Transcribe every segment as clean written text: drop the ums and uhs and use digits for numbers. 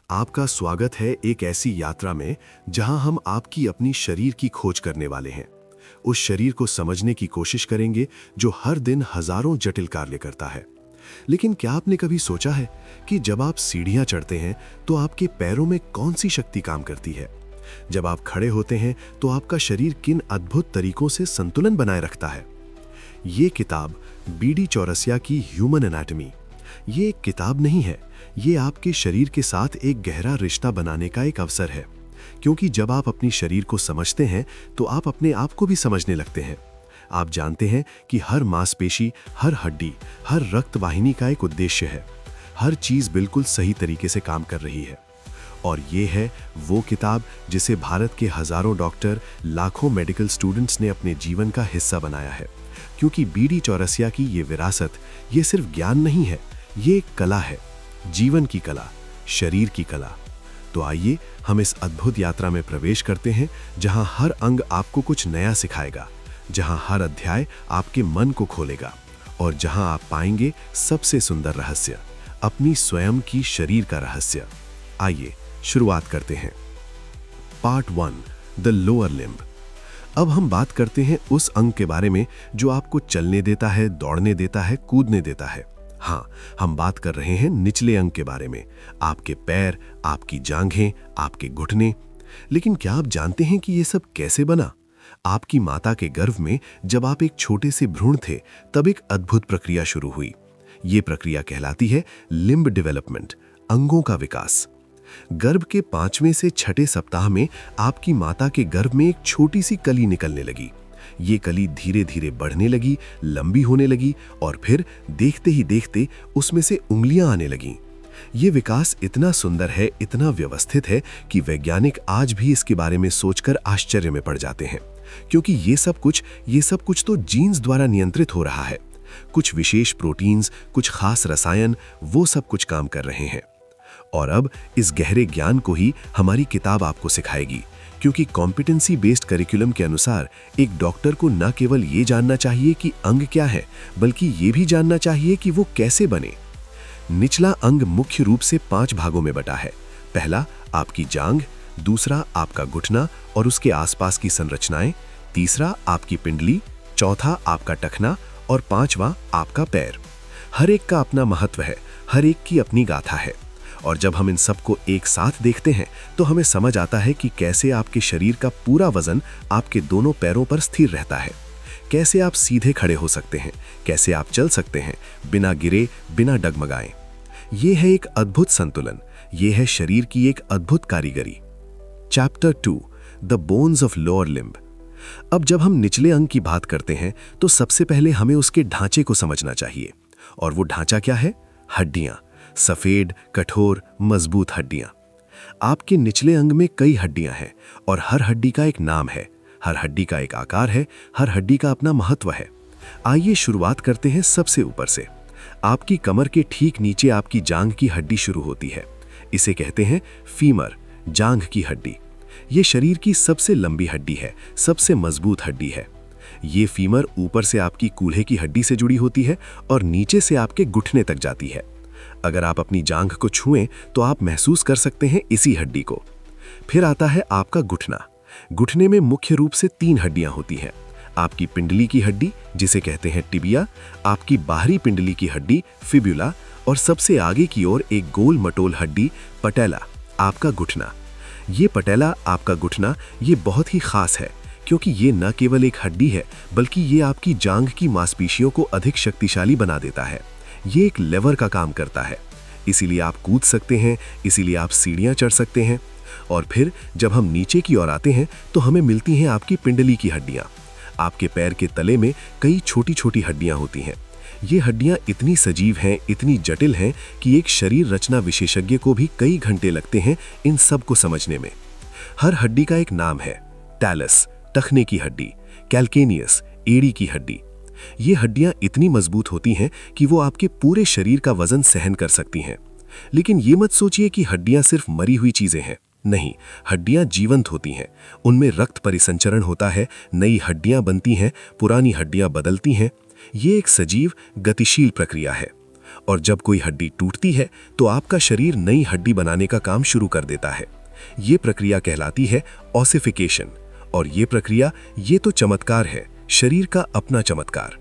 आपका स्वागत है एक ऐसी यात्रा में जहां हम आपकी अपनी शरीर की खोज करने वाले हैं। उस शरीर को समझने की कोशिश करेंगे जो हर दिन हजारों जटिल कार्य करता है। लेकिन क्या आपने कभी सोचा है कि जब आप सीढ़ियां चढ़ते हैं तो आपके पैरों में कौन सी शक्ति काम करती है? जब आप खड़े होते हैं तो आपका शरीर किन अद्भुत तरीकों से संतुलन बनाए रखता है? ये किताब बीडी चौरसिया की ह्यूमन एनाटॉमी ये एक किताब नहीं है, ये आपके शरीर के साथ एक गहरा रिश्ता बनाने का एक अवसर है। क्योंकि जब आप अपनी शरीर को समझते हैं तो आप अपने आप को भी समझने लगते हैं। आप जानते हैं कि हर मांसपेशी, हर हड्डी, हर रक्त वाहिनी का एक उद्देश्य है। हर चीज बिल्कुल सही तरीके से काम कर रही है। और ये है वो किताब जिसे भारत के हजारों डॉक्टर, लाखों मेडिकल स्टूडेंट्स ने अपने जीवन का हिस्सा बनाया है। क्योंकि बीडी चौरसिया की ये विरासत, ये सिर्फ ज्ञान नहीं है, ये एक कला है, जीवन की कला, शरीर की कला। तो आइए हम इस अद्भुत यात्रा में प्रवेश करते हैं जहां हर अंग आपको कुछ नया सिखाएगा, जहां हर अध्याय आपके मन को खोलेगा और जहां आप पाएंगे सबसे सुंदर रहस्य, अपनी स्वयं की शरीर का रहस्य। आइए शुरुआत करते हैं। Part 1, the lower limb. अब हम बात करते हैं उस अंग के बारे में जो आपको चलने देता है, दौड़ने देता है, कूदने देता है। हाँ, हम बात कर रहे हैं निचले अंग के बारे में, आपके पैर, आपकी जांघें, आपके घुटने। लेकिन क्या आप जानते हैं कि ये सब कैसे बना? आपकी माता के गर्भ में जब आप एक छोटे से भ्रूण थे, तब एक अद्भुत प्रक्रिया शुरू हुई। ये प्रक्रिया कहलाती है लिम्ब डेवलपमेंट, अंगों का विकास। गर्भ के 5वें से 6ठे सप्ताह में आपकी माता के गर्भ में एक छोटी सी कली निकलने लगी। ये कली धीरे धीरे बढ़ने लगी, लंबी होने लगी और फिर देखते ही देखते उसमें से उंगलियां आने लगीं। ये विकास इतना सुंदर है, इतना व्यवस्थित है कि वैज्ञानिक आज भी इसके बारे में सोचकर आश्चर्य में पड़ जाते हैं। क्योंकि ये सब कुछ तो जीन्स द्वारा नियंत्रित हो रहा है। कुछ विशेष प्रोटीन्स, कुछ खास रसायन, वो सब कुछ काम कर रहे हैं। और अब इस गहरे ज्ञान को ही हमारी किताब आपको सिखाएगी। क्योंकि कॉम्पिटेंसी बेस्ड करिकुलम के अनुसार एक डॉक्टर को न केवल ये जानना चाहिए कि अंग क्या है, बल्कि ये भी जानना चाहिए कि वो कैसे बने। निचला अंग मुख्य रूप से 5 भागों में बटा है। पहला आपकी जांघ, दूसरा आपका घुटना और उसके आसपास की संरचनाएं, तीसरा आपकी पिंडली, चौथा आपका टखना और 5वां आपका पैर। हर एक का अपना महत्व है, हर एक की अपनी गाथा है। और जब हम इन सबको एक साथ देखते हैं तो हमें समझ आता है कि कैसे आपके शरीर का पूरा वजन आपके दोनों पैरों पर स्थिर रहता है। कैसे आप सीधे खड़े हो सकते हैं, कैसे आप चल सकते हैं बिना गिरे, बिना डगमगाए। ये है एक अद्भुत संतुलन, ये है शरीर की एक अद्भुत कारीगरी। Chapter 2, the bones of lower limb. अब जब हम निचले अंग की बात करते हैं तो सबसे पहले हमें उसके ढांचे को समझना चाहिए। और वो ढांचा क्या है? हड्डियां, सफेद, कठोर, मजबूत हड्डियां। आपके निचले अंग में कई हड्डियां हैं और हर हड्डी का एक नाम है, हर हड्डी का एक आकार है, हर हड्डी का अपना महत्व है। आइए शुरुआत करते हैं सबसे ऊपर से। आपकी कमर के ठीक नीचे आपकी जांघ की हड्डी शुरू होती है। इसे कहते हैं फीमर, जांघ की हड्डी। ये शरीर की सबसे लंबी हड्डी है, सबसे मजबूत हड्डी है। ये फीमर ऊपर से आपकी कूल्हे की हड्डी से जुड़ी होती है और नीचे से आपके घुटने तक जाती है। अगर आप अपनी जांघ को छुएं तो आप महसूस कर सकते हैं इसी हड्डी को। फिर आता है आपका घुटना। घुटने में मुख्य रूप से 3 हड्डियां होती हैं। आपकी पिंडली की हड्डी, जिसे कहते हैं टिबिया, आपकी बाहरी पिंडली की हड्डी फिब्युला और सबसे आगे की ओर एक गोल मटोल हड्डी पटेला, आपका घुटना। ये पटेला, आपका घुटना, ये बहुत ही खास है क्योंकि ये न केवल एक हड्डी है बल्कि ये आपकी जांघ की मांसपेशियों को अधिक शक्तिशाली बना देता है। ये एक लेवर का काम करता है, इसीलिए आप कूद सकते हैं, इसीलिए आप सीढ़ियां चढ़ सकते हैं। और फिर जब हम नीचे की ओर आते हैं तो हमें मिलती हैं आपकी पिंडली की हड्डियां। आपके पैर के तले में कई छोटी छोटी हड्डियां होती हैं। ये हड्डियां इतनी सजीव हैं, इतनी जटिल हैं कि एक शरीर रचना विशेषज्ञ को भी कई घंटे लगते हैं इन सब को समझने में। हर हड्डी का एक नाम है। टैलस, टखने की हड्डी, कैल्केनियस, एड़ी की हड्डी। ये हड्डियां इतनी मजबूत होती हैं कि वो आपके पूरे शरीर का वजन सहन कर सकती हैं। लेकिन ये मत सोचिए कि हड्डियां सिर्फ मरी हुई चीजें हैं। नहीं, हड्डियां जीवंत होती हैं। उनमें रक्त परिसंचरण होता है, नई हड्डियां बनती हैं, पुरानी हड्डियां बदलती हैं। ये एक सजीव, गतिशील प्रक्रिया है। और जब कोई हड्डी टूटती है तो आपका शरीर नई हड्डी बनाने का काम शुरू कर देता है। ये प्रक्रिया कहलाती है ऑसिफिकेशन। और ये प्रक्रिया, ये तो चमत्कार है, शरीर का अपना चमत्कार।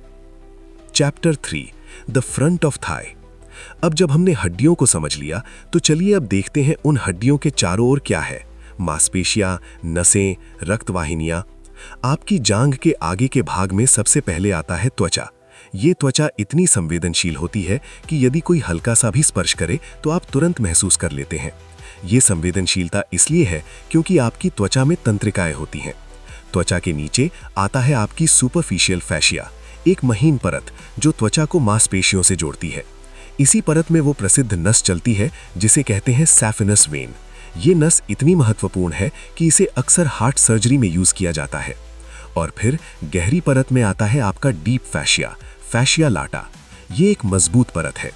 Chapter 3, the front of thigh. अब जब हमने हड्डियों को समझ लिया तो चलिए अब देखते हैं उन हड्डियों के चारों ओर क्या है। मांसपेशियां, नसें, रक्तवाहिनियां। आपकी जांघ के आगे के भाग में सबसे पहले आता है त्वचा। ये त्वचा इतनी संवेदनशील होती है कि यदि कोई हल्का सा भी स्पर्श करे तो आप तुरंत महसूस कर लेते हैं। ये संवेदनशीलता इसलिए है क्योंकि आपकी त्वचा में तंत्रिकाएं होती हैं। त्वचा के नीचे आता है आपकी सुपरफिशियल फैशिया, एक महीन परत जो त्वचा को मांसपेशियों से जोड़ती है। इसी परत में वो प्रसिद्ध नस चलती है जिसे कहते हैं सैफिनस वेन। ये नस इतनी महत्वपूर्ण है कि इसे अक्सर हार्ट सर्जरी में यूज किया जाता है। और फिर गहरी परत में आता है आपका डीप फैशिया, फैशिया लाटा। ये एक मजबूत परत है,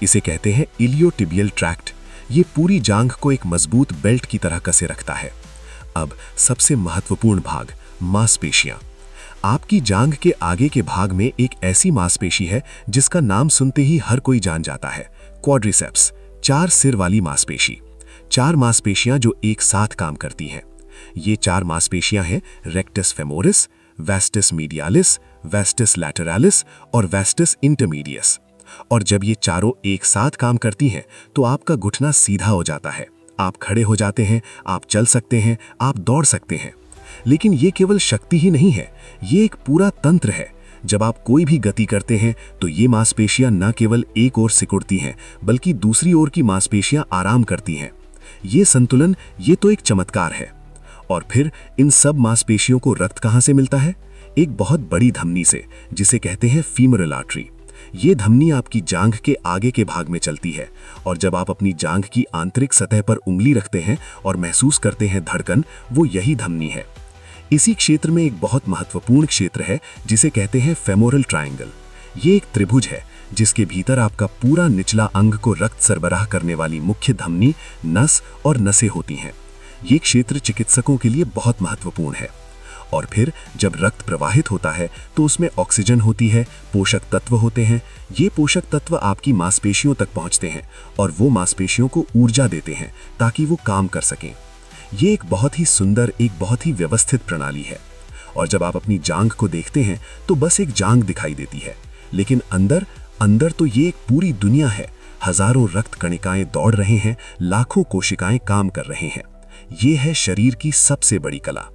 इसे कहते हैं इलियोटिबियल ट्रैक्ट। ये पूरी जांघ को एक मजबूत बेल्ट की तरह कसे रखता है। अब सबसे महत्वपूर्ण भाग, मांसपेशियां। आपकी जांघ के आगे के भाग में एक ऐसी मांसपेशी है जिसका नाम सुनते ही हर कोई जान जाता है, क्वाड्रिसेप्स, 4 सिर वाली मांसपेशी। 4 मांसपेशियां जो एक साथ काम करती हैं। ये 4 मांसपेशियां हैं रेक्टस फेमोरिस, वेस्टिस मीडियालिस, वेस्टिस लैटरालिस और वेस्टिस इंटरमीडियस। और जब ये चारों एक साथ काम करती हैं तो आपका घुटना सीधा हो जाता है, आप खड़े हो जाते हैं, आप चल सकते हैं, आप दौड़ सकते हैं। लेकिन ये केवल शक्ति ही नहीं है, ये एक पूरा तंत्र है। जब आप कोई भी गति करते हैं तो ये मांसपेशियां न केवल एक ओर सिकुड़ती हैं बल्कि दूसरी ओर की मांसपेशियां आराम करती हैं। ये संतुलन, ये तो एक चमत्कार है। और फिर इन सब मांसपेशियों को रक्त कहां से मिलता है? एक बहुत बड़ी धमनी से, जिसे कहते हैं फीमरल आर्टरी। ये धमनी आपकी जांघ के आगे के भाग में चलती है। और जब आप अपनी जांघ की आंतरिक सतह पर उंगली रखते हैं और महसूस करते हैं धड़कन, वो यही धमनी है। इसी क्षेत्र में एक बहुत महत्वपूर्ण क्षेत्र है जिसे कहते हैं फेमोरल ट्रायंगल। ये एक त्रिभुज है जिसके भीतर आपका पूरा निचला अंग को रक्त सरबराह करने वाली मुख्य धमनी, नस और नसें होती हैं। ये क्षेत्र चिकित्सकों के लिए बहुत महत्वपूर्ण है। और फिर जब रक्त प्रवाहित होता है तो उसमें ऑक्सीजन होती है, पोषक तत्व होते हैं। ये पोषक तत्व आपकी मांसपेशियों तक पहुंचते हैं और वो मांसपेशियों को ऊर्जा देते हैं ताकि वो काम कर सकें। ये एक बहुत ही सुंदर, एक बहुत ही व्यवस्थित प्रणाली है। और जब आप अपनी जांघ को देखते हैं तो बस एक जांघ दिखाई देती है, लेकिन अंदर अंदर तो ये एक पूरी दुनिया है। हजारों रक्त कणिकाएं दौड़ रहे हैं, लाखों कोशिकाएं काम कर रहे हैं। ये है शरीर की सबसे बड़ी कला।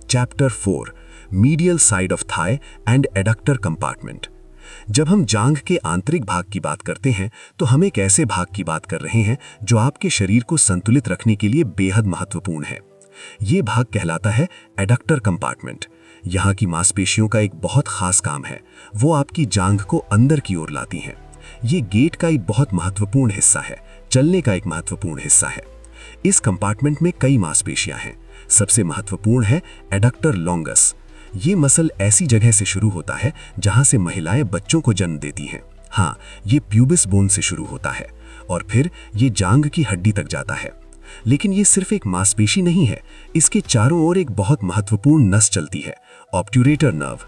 Chapter 4, medial side of thigh and adductor compartment. जब हम जांघ के आंतरिक भाग की बात करते हैं तो हम एक ऐसे भाग की बात कर रहे हैं जो आपके शरीर को संतुलित रखने के लिए बेहद महत्वपूर्ण है। ये भाग कहलाता है एडक्टर कंपार्टमेंट। यहाँ की मांसपेशियों का एक बहुत खास काम है, वो आपकी जांघ को अंदर की ओर लाती हैं। ये गेट का एक बहुत महत्वपूर्ण हिस्सा है, चलने का एक महत्वपूर्ण हिस्सा है। इस कंपार्टमेंट में कई मांसपेशियां हैं। सबसे महत्वपूर्ण है एडक्टर लॉन्गस। ये मसल ऐसी जगह से शुरू होता है जहां से महिलाएं बच्चों को जन्म देती हैं। हाँ, ये प्यूबिस बोन से शुरू होता है और फिर ये जांघ की हड्डी तक जाता है। लेकिन ये सिर्फ एक मांसपेशी नहीं है, इसके चारों ओर एक बहुत महत्वपूर्ण नस चलती है, ऑब्ट्यूरेटर नर्व।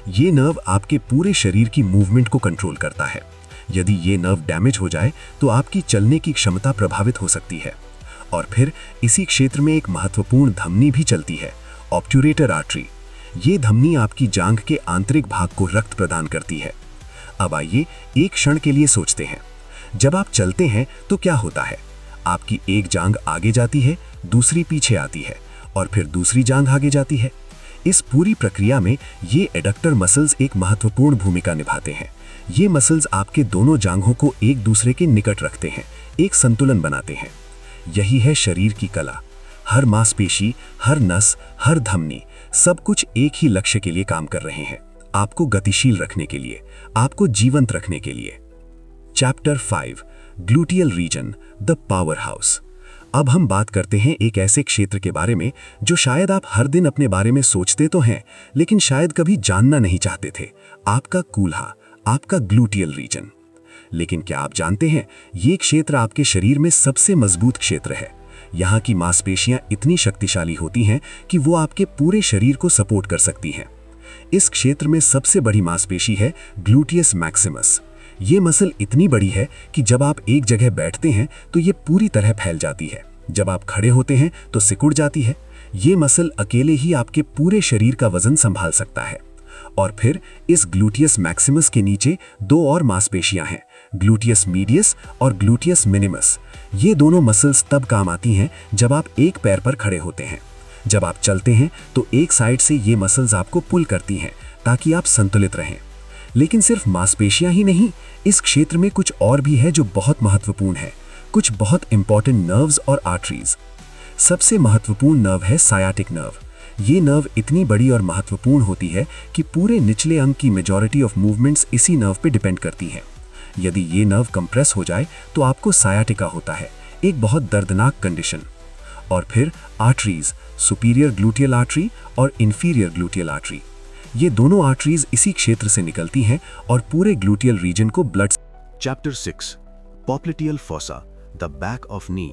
ये नर्व आपके पूरे शरीर की मूवमेंट को कंट्रोल करता है। यदि ये नर्व डैमेज हो जाए तो आपकी चलने की क्षमता प्रभावित हो सकती है। और फिर इसी क्षेत्र में एक महत्वपूर्ण धमनी भी चलती है, ऑब्ट्यूरेटर आर्टरी। ये धमनी आपकी जांघ के आंतरिक भाग को रक्त प्रदान करती है। अब आइए एक क्षण के लिए सोचते हैं, जब आप चलते हैं तो क्या होता है? आपकी एक जांघ आगे जाती है, दूसरी पीछे आती है और फिर दूसरी जांघ आगे जाती है। इस पूरी प्रक्रिया में ये एडक्टर मसल्स एक महत्वपूर्ण भूमिका निभाते हैं। ये मसल्स आपके दोनों जांघों को एक दूसरे के निकट रखते हैं, एक संतुलन बनाते हैं। यही है शरीर की कला। हर मांसपेशी, हर नस, हर धमनी, सब कुछ एक ही लक्ष्य के लिए काम कर रहे हैं, आपको गतिशील रखने के लिए, आपको जीवंत रखने के लिए। Chapter 5, gluteal region, the power house. अब हम बात करते हैं एक ऐसे क्षेत्र के बारे में जो शायद आप हर दिन अपने बारे में सोचते तो हैं, लेकिन शायद कभी जानना नहीं चाहते थे। आपका कूल्हा, आपका ग्लूटियल रीजन। लेकिन क्या आप जानते हैं, ये क्षेत्र आपके शरीर में सबसे मजबूत क्षेत्र है। यहाँ की मांसपेशियां इतनी शक्तिशाली होती हैं कि वो आपके पूरे शरीर को सपोर्ट कर सकती हैं। इस क्षेत्र में सबसे बड़ी मांसपेशी है ग्लूटियस मैक्सिमस। ये मसल इतनी बड़ी है कि जब आप एक जगह बैठते हैं तो ये पूरी तरह फैल जाती है। जब आप खड़े होते हैं तो सिकुड़ जाती है। ये मसल अकेले ही आपके पूरे शरीर का वजन संभाल सकता है। और फिर इस ग्लूटियस मैक्सिमस के नीचे दो और मांसपेशियां हैं, ग्लूटियस मीडियस और ग्लूटियस मिनिमस। ये दोनों मसल्स तब काम आती हैं जब आप एक पैर पर खड़े होते हैं। जब आप चलते हैं तो एक साइड से ये मसल्स आपको पुल करती हैं ताकि आप संतुलित रहें। लेकिन सिर्फ मांसपेशियां ही नहीं, इस क्षेत्र में कुछ और भी है जो बहुत महत्वपूर्ण है, कुछ बहुत इंपॉर्टेंट नर्व्स और आर्टरीज। सबसे महत्वपूर्ण नर्व है सायाटिक नर्व। ये नर्व इतनी बड़ी और महत्वपूर्ण होती है कि पूरे निचले अंग की मेजॉरिटी ऑफ मूवमेंट्स इसी नर्व पे डिपेंड करती हैं। यदि ये नर्व कंप्रेस हो जाए तो आपको सायाटिका होता है, एक बहुत दर्दनाक कंडीशन। और फिर आर्टरीज, सुपीरियर ग्लूटियल आर्टरी और इंफीरियर ग्लूटियल आर्टरी। ये दोनों आर्टरीज इसी क्षेत्र से निकलती हैं और पूरे ग्लूटियल रीजन को blood. Chapter 6 popliteal fossa, the back of नी।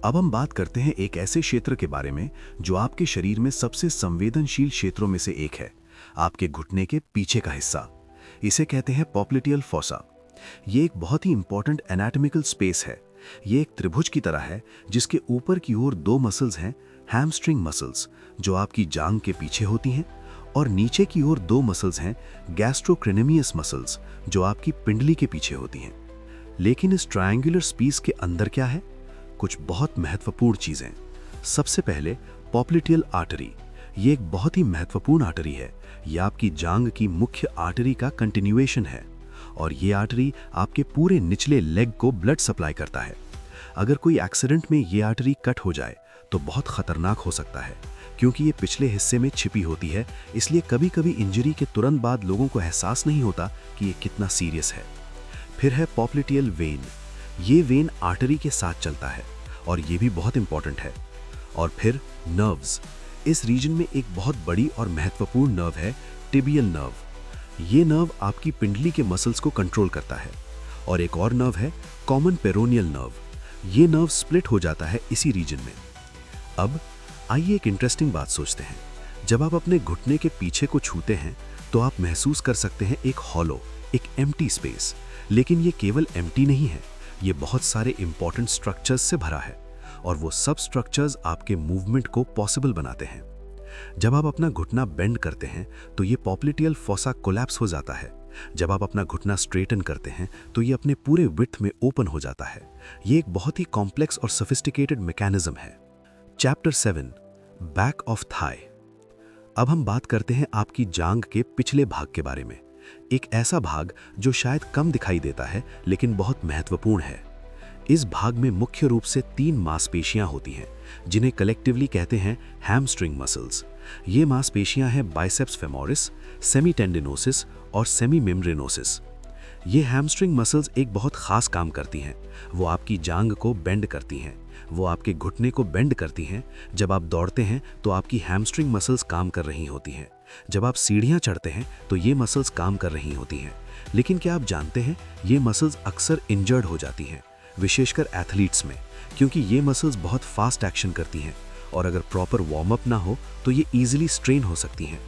अब हम बात करते हैं एक ऐसे क्षेत्र के बारे में जो आपके शरीर में सबसे संवेदनशील क्षेत्रों में से एक है, आपके घुटने के पीछे का हिस्सा। इसे कहते हैं पॉप्लिटियल फोसा। ये एक बहुत ही इंपॉर्टेंट एनाटॉमिकल स्पेस है। ये एक त्रिभुज की तरह है जिसके ऊपर की ओर दो मसल्स हैं, हैमस्ट्रिंग मसल्स, जो आपकी जांग के पीछे होती हैं, और नीचे की ओर दो मसल्स हैं, गैस्ट्रोक्रेनेमियस मसल्स, जो आपकी पिंडली के पीछे होती हैं। लेकिन इस ट्रायंगुलर स्पेस के अंदर क्या है? कुछ बहुत महत्वपूर्ण चीजें। सबसे पहले पॉप्लिटियल आर्टरी। ये एक बहुत ही महत्वपूर्ण आर्टरी है। यह आपकी जांग की मुख्य आर्टरी का कंटिन्यूएशन है और ये आर्टरी आपके पूरे निचले लेग को ब्लड सप्लाई करता है। अगर कोई एक्सीडेंट में ये आर्टरी कट हो जाए तो बहुत खतरनाक हो सकता है, क्योंकि ये पिछले हिस्से में छिपी होती है। इसलिए कभी कभी इंजरी के तुरंत बाद लोगों को एहसास नहीं होता कि ये कितना सीरियस है। फिर है पॉप्लिटियल वेन। ये वेन आर्टरी के साथ चलता है और ये भी बहुत इंपॉर्टेंट है। और फिर नर्व्स। इस रीजन में एक बहुत बड़ी और महत्वपूर्ण नर्व है, टिबियल नर्व। ये नर्व आपकी पिंडली के मसल्स को कंट्रोल करता है। और एक और नर्व है कॉमन पेरोनियल नर्व। ये नर्व स्प्लिट हो जाता है इसी रीजन में। अब आइए एक इंटरेस्टिंग बात सोचते हैं। जब आप अपने घुटने के पीछे को छूते हैं तो आप महसूस कर सकते हैं एक हॉलो, एक एम्प्टी स्पेस। लेकिन ये केवल एम्प्टी नहीं है, ये बहुत सारे इंपॉर्टेंट स्ट्रक्चर्स से भरा है और वो सब स्ट्रक्चर्स आपके मूवमेंट को पॉसिबल बनाते हैं। जब आप अपना घुटना बेंड करते हैं तो ये पॉप्लिटियल फोसा कोलैप्स हो जाता है। जब आप अपना घुटना स्ट्रेटन करते हैं तो ये अपने पूरे विड्थ में ओपन हो जाता है। ये एक बहुत ही कॉम्प्लेक्स और सोफिस्टिकेटेड मैकेनिज्म है। Chapter 7 back of thigh. अब हम बात करते हैं आपकी जांग के पिछले भाग के बारे में। एक ऐसा भाग जो शायद कम दिखाई देता है लेकिन बहुत महत्वपूर्ण है। इस भाग में मुख्य रूप से 3 मांसपेशियां होती हैं जिन्हें कलेक्टिवली कहते हैं हैमस्ट्रिंग मसल्स। ये मांसपेशियां हैं बाइसेप्स फेमोरिस, सेमीटेंडिनोसिस और सेमीमेम्ब्रेनोसिस। ये हैमस्ट्रिंग मसल्स एक बहुत खास काम करती हैं। वो आपकी जांग को बेंड करती हैं, वो आपके घुटने को बेंड करती हैं। जब आप दौड़ते हैं तो आपकी हैमस्ट्रिंग मसल्स काम कर रही होती हैं। जब आप सीढ़ियां चढ़ते हैं तो ये मसल्स काम कर रही होती हैं। लेकिन क्या आप जानते हैं, ये मसल्स अक्सर इंजर्ड हो जाती हैं, विशेषकर एथलीट्स में, क्योंकि ये मसल्स बहुत फास्ट एक्शन करती हैं और अगर प्रॉपर वार्म अप ना हो तो ये ईजिली स्ट्रेन हो सकती हैं।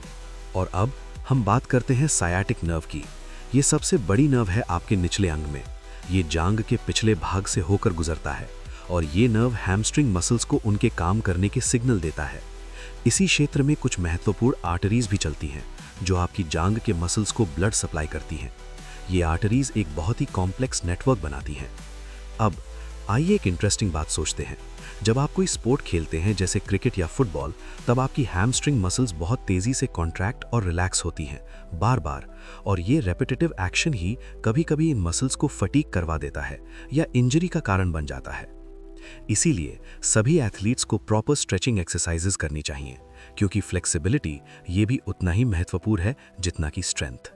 और अब हम बात करते हैं सायाटिक नर्व की। ये सबसे बड़ी नर्व है आपके निचले अंग में। ये जांग के पिछले भाग से होकर गुजरता है और ये नर्व हैमस्ट्रिंग मसल्स को उनके काम करने के सिग्नल देता है। इसी क्षेत्र में कुछ महत्वपूर्ण आर्टरीज भी चलती हैं जो आपकी जांग के मसल्स को ब्लड सप्लाई करती हैं। ये आर्टरीज एक बहुत ही कॉम्प्लेक्स नेटवर्क बनाती हैं। अब आइए एक इंटरेस्टिंग बात सोचते हैं। जब आप कोई स्पोर्ट खेलते हैं जैसे क्रिकेट या फुटबॉल, तब आपकी हैमस्ट्रिंग मसल्स बहुत तेजी से कॉन्ट्रैक्ट और रिलैक्स होती हैं बार बार, और ये रेपिटेटिव एक्शन ही कभी कभी इन मसल्स को फटीग करवा देता है या इंजरी का कारण बन जाता है। इसीलिए सभी एथलीट्स को प्रॉपर स्ट्रेचिंग एक्सरसाइजेस करनी चाहिए, क्योंकि फ्लेक्सिबिलिटी ये भी उतना ही महत्वपूर्ण है जितना कि strength.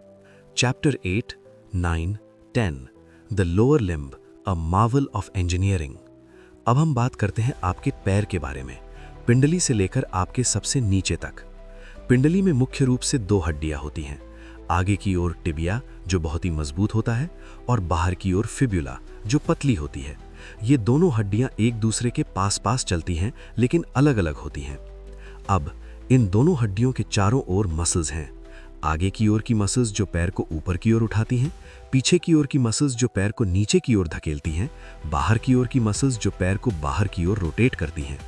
Chapter 8, 9, 10 the lower limb, a Marvel of engineering. अब हम बात करते हैं आपके पैर के बारे में, पिंडली से लेकर आपके सबसे नीचे तक। पिंडली में मुख्य रूप से 2 हड्डियां होती हैं। आगे की ओर टिबिया, जो बहुत ही मजबूत होता है, और बाहर की ओर फिब्युला, जो पतली होती है। ये दोनों हड्डियां एक दूसरे के पास पास चलती हैं लेकिन अलग अलग होती हैं। अब इन दोनों हड्डियों के चारों ओर मसल्स हैं। आगे की ओर की मसल्स जो पैर को ऊपर की ओर उठाती हैं, पीछे की ओर की मसल्स जो पैर को नीचे की ओर धकेलती हैं, बाहर की ओर की मसल्स जो पैर को बाहर की ओर रोटेट करती हैं।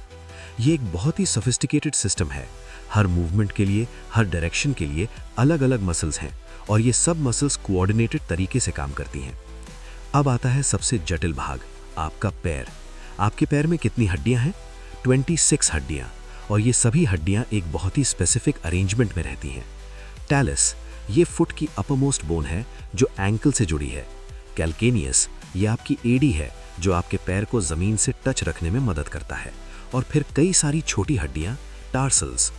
ये एक बहुत ही सोफिस्टिकेटेड सिस्टम है। हर मूवमेंट के लिए, हर डायरेक्शन के लिए अलग अलग मसल्स हैं और ये सब मसल्स कोऑर्डिनेटेड तरीके से काम करती हैं। अब आता है सबसे जटिल भाग, आपका पैर। आपके पैर में कितनी हड्डियां हैं? 26 हड्डियां, और ये सभी हड्डियां एक बहुत ही स्पेसिफिक अरेंजमेंट में रहती हैं। टैलस, ये फुट की अपरमोस्ट बोन है जो एंकल से जुड़ी है। कैल्केनियस, ये आपकी एडी है जो आपके पैर को जमीन से टच रखने में मदद करता है। और फिर कई सारी छोटी हड्डियां, टार्सल्स,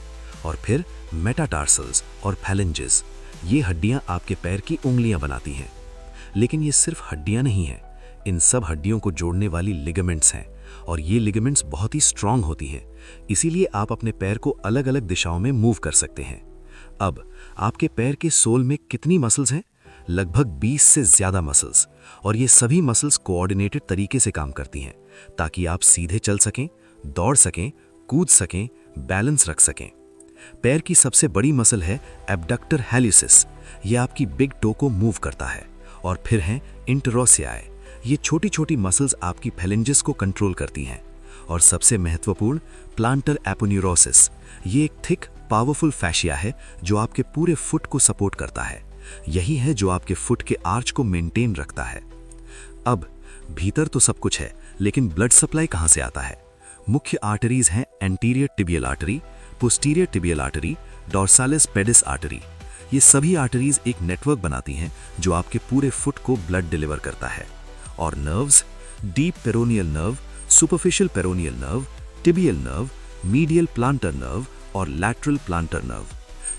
और फिर मेटाटार्सल्स और फैलेंजेस। ये हड्डियां आपके पैर की उंगलियां बनाती हैं। लेकिन ये सिर्फ हड्डियां नहीं हैं, इन सब हड्डियों को जोड़ने वाली लिगामेंट्स हैं, और ये लिगामेंट्स बहुत ही स्ट्रांग होती हैं। इसीलिए आप अपने पैर को अलग अलग दिशाओं में मूव कर सकते हैं। अब आपके पैर के सोल में कितनी मसल्स हैं? लगभग 20 से ज्यादा मसल्स, और ये सभी मसल्स कोऑर्डिनेटेड तरीके से काम करती हैं ताकि आप सीधे चल सकें, दौड़ सकें, कूद सकें, बैलेंस रख सकें। पैर की सबसे बड़ी मसल है एब्डक्टर हेलिसिस, ये आपकी बिग टो को मूव करता है। और फिर हैं इंटरोसियाई, ये छोटी छोटी मसल्स आपकी फैलेंजेस को कंट्रोल करती हैं। और सबसे महत्वपूर्ण प्लांटर एपोन्यूरोसिस, ये एक थिक पावरफुल फैशिया है जो आपके पूरे फुट को सपोर्ट करता है। यही है जो आपके फुट के आर्च को मेंटेन रखता है। अब भीतर तो सब कुछ है, लेकिन ब्लड सप्लाई कहां से आता है? मुख्य आर्टरीज हैं anterior tibial artery, posterior tibial artery, dorsalis pedis artery. ये सभी आर्टरीज एक नेटवर्क बनाती हैं जो आपके पूरे फुट को ब्लड डिलीवर करता है। और nerves, deep peroneal nerve, superficial peroneal nerve, tibial nerve, medial planter nerve और लैटरल प्लांटर नर्व,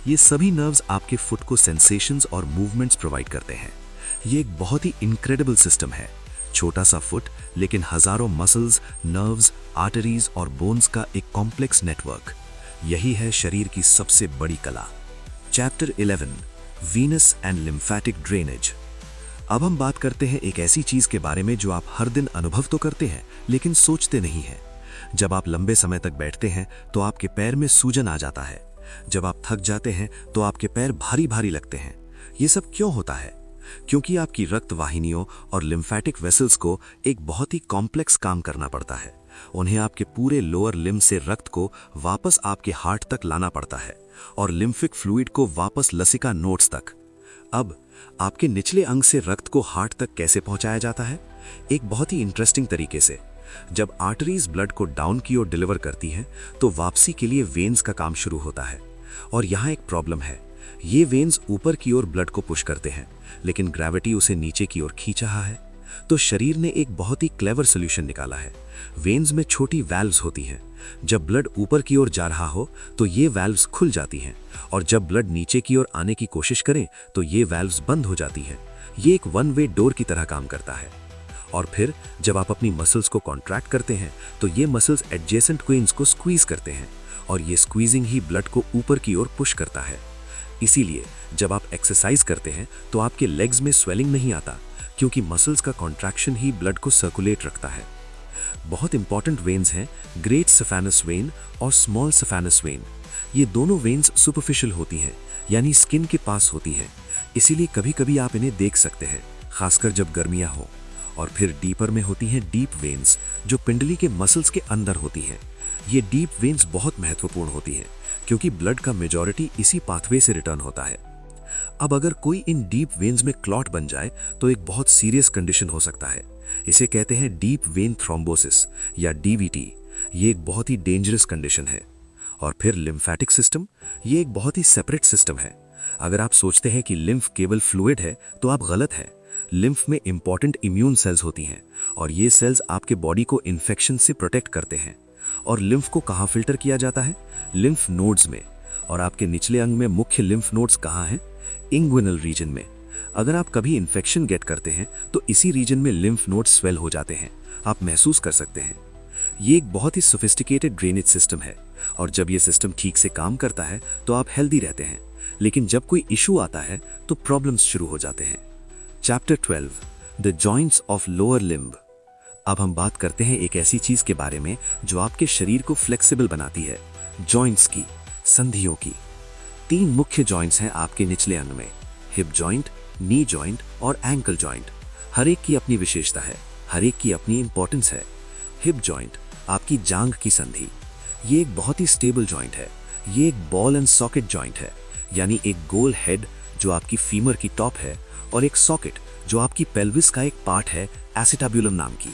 ये सभी नर्व्स आपके फुट को सेंसेशंस और मूवमेंट्स प्रोवाइड करते हैं। ये एक बहुत ही इनक्रेडिबल सिस्टम है। छोटा सा फुट, लेकिन हजारों मसल्स, नर्व्स, आर्टरीज और बोन्स का एक कॉम्प्लेक्स नेटवर्क। यही है शरीर की सबसे बड़ी कला। Chapter 11, Venus and lymphatic drainage. अब हम बात करते हैं एक ऐसी चीज के बारे में जो आप हर दिन अनुभव तो करते हैं लेकिन सोचते नहीं हैं। जब आप लंबे समय तक बैठते हैं तो आपके पैर में सूजन आ जाता है। जब आप थक जाते हैं तो आपके पैर भारी भारी लगते हैं। ये सब क्यों होता है? क्योंकि आपकी रक्त वाहिनियों और लिम्फेटिक वेसल्स को एक बहुत ही कॉम्प्लेक्स काम करना पड़ता है। उन्हें आपके पूरे लोअर लिम्ब से रक्त को वापस आपके हार्ट तक लाना पड़ता है और लिम्फिक फ्लूइड को वापस लसिका नोड्स तक। अब आपके निचले अंग से रक्त को हार्ट तक कैसे पहुंचाया जाता है? एक बहुत ही इंटरेस्टिंग तरीके से। जब आर्टरीज ब्लड को डाउन की ओर डिलीवर करती हैं तो वापसी के लिए वेन्स का काम शुरू होता है। और यहाँ एक प्रॉब्लम है, ये वेन्स ऊपर की ओर ब्लड को पुश करते हैं, लेकिन ग्रेविटी उसे नीचे की ओर खींच रहा है। तो शरीर ने एक बहुत ही क्लेवर सोल्यूशन निकाला है। वेन्स में छोटी वैल्व्स होती हैं। जब ब्लड ऊपर की ओर जा रहा हो तो ये वैल्व्स खुल जाती हैं, और जब ब्लड नीचे की ओर आने की कोशिश करें तो ये वैल्व्स बंद हो जाती हैं। ये एक वन वे डोर की तरह काम करता है। और फिर जब आप अपनी मसल्स को कॉन्ट्रैक्ट करते हैं तो ये मसल्स एडजेसेंट वेन्स को स्क्वीज करते हैं, और ये स्क्वीजिंग ही ब्लड को ऊपर की ओर पुश करता है। इसीलिए जब आप एक्सरसाइज करते हैं तो आपके लेग्स में स्वेलिंग नहीं आता, क्योंकि मसल्स का कॉन्ट्रैक्शन ही ब्लड को सर्कुलेट रखता है। बहुत इंपॉर्टेंट वेन्स हैं ग्रेट सफेनस वेन और स्मॉल सफेनस वेन। ये दोनों वेन्स सुपरफिशियल होती हैं, यानी स्किन के पास होती हैं। इसीलिए कभी कभी आप इन्हें देख सकते हैं, खासकर जब गर्मियां हो। और फिर डीपर में होती हैं डीप वेन्स, जो पिंडली के मसल्स के अंदर होती हैं। ये डीप वेन्स बहुत महत्वपूर्ण होती हैं, क्योंकि ब्लड का मेजॉरिटी इसी पाथवे से रिटर्न होता है। अब अगर कोई इन डीप वेन्स में क्लॉट बन जाए तो एक बहुत सीरियस कंडीशन हो सकता है। इसे कहते हैं डीप वेन थ्रोम्बोसिस या डीवीटी। ये एक बहुत ही डेंजरस कंडीशन है। और फिर लिम्फेटिक सिस्टम, ये एक बहुत ही सेपरेट सिस्टम है। अगर आप सोचते हैं कि लिम्फ केवल फ्लूइड है तो आप गलत हैं। लिम्फ में इंपॉर्टेंट इम्यून सेल्स होती हैं, और ये सेल्स आपके बॉडी को इन्फेक्शन से प्रोटेक्ट करते हैं। और लिम्फ को कहाँ फिल्टर किया जाता है? लिम्फ नोड्स में। और आपके निचले अंग में मुख्य लिम्फ नोड्स कहाँ हैं? इंग्विनल रीजन में। अगर आप कभी इन्फेक्शन गेट करते हैं तो इसी रीजन में लिम्फ नोड्स स्वेल हो जाते हैं, आप महसूस कर सकते हैं। ये एक बहुत ही सोफिस्टिकेटेड ड्रेनेज सिस्टम है, और जब ये सिस्टम ठीक से काम करता है तो आप हेल्दी रहते हैं। लेकिन जब कोई इशू आता है तो प्रॉब्लम्स शुरू हो जाते हैं। Chapter 12, the joints of lower limb. अब हम बात करते हैं एक ऐसी चीज के बारे में जो आपके शरीर को फ्लेक्सिबल बनाती है, जॉइंट्स की, संधियों की। 3 मुख्य जॉइंट्स हैं आपके निचले अंग में, हिप जॉइंट, नी जॉइंट और एंकल जॉइंट। हर एक की अपनी विशेषता है, हर एक की अपनी इंपॉर्टेंस है। हिप जॉइंट आपकी जांघ की संधि, ये एक बहुत ही स्टेबल जॉइंट है। ये एक बॉल एंड सॉकेट जॉइंट है, यानी एक गोल हेड जो आपकी फीमर की टॉप है और एक सॉकेट जो आपकी पेल्विस का एक पार्ट है, एसिटाब्युलम नाम की।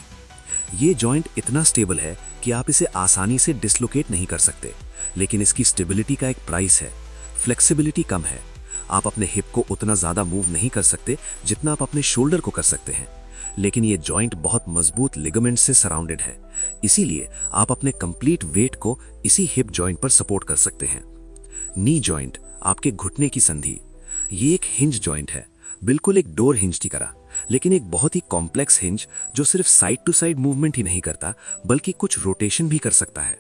ये जॉइंट इतना स्टेबल है कि आप इसे आसानी से डिसलोकेट नहीं कर सकते, लेकिन इसकी स्टेबिलिटी का एक प्राइस है। फ्लेक्सिबिलिटी कम है, आप अपने हिप को उतना ज्यादा मूव नहीं कर सकते जितना आप अपने शोल्डर को कर सकते हैं, लेकिन ये जॉइंट बहुत मजबूत लिगामेंट से सराउंडेड है, इसीलिए आप अपने कंप्लीट वेट को इसी हिप जॉइंट पर सपोर्ट कर सकते हैं। नी जॉइंट आपके घुटने की संधि, ये एक हिंज जॉइंट है, बिल्कुल एक डोर हिंज की तरह, लेकिन एक बहुत ही कॉम्प्लेक्स हिंज जो सिर्फ साइड टू साइड मूवमेंट ही नहीं करता बल्कि कुछ रोटेशन भी कर सकता है।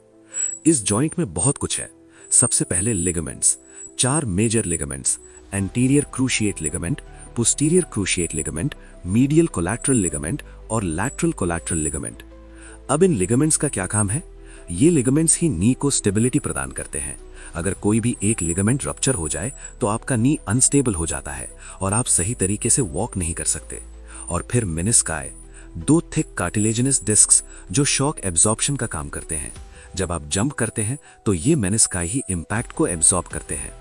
इस जॉइंट में बहुत कुछ है। सबसे पहले ligaments, 4 major ligaments, anterior cruciate ligament, posterior cruciate ligament, medial collateral ligament और लैटरल कोलैटरल लिगामेंट। अब इन लिगामेंट्स का क्या काम है? ये लिगामेंट्स ही नी को स्टेबिलिटी प्रदान करते हैं। अगर कोई भी एक लिगामेंट रप्चर हो जाए तो आपका नी अनस्टेबल हो जाता है और आप सही तरीके से वॉक नहीं कर सकते। और फिर मेनिस्काई, 2 थिक कार्टिलेजिनस डिस्क्स जो शॉक एब्जॉर्प्शन का काम करते हैं। जब आप जंप करते हैं तो ये मेनिस्काई ही इंपैक्ट को एब्जॉर्ब करते हैं।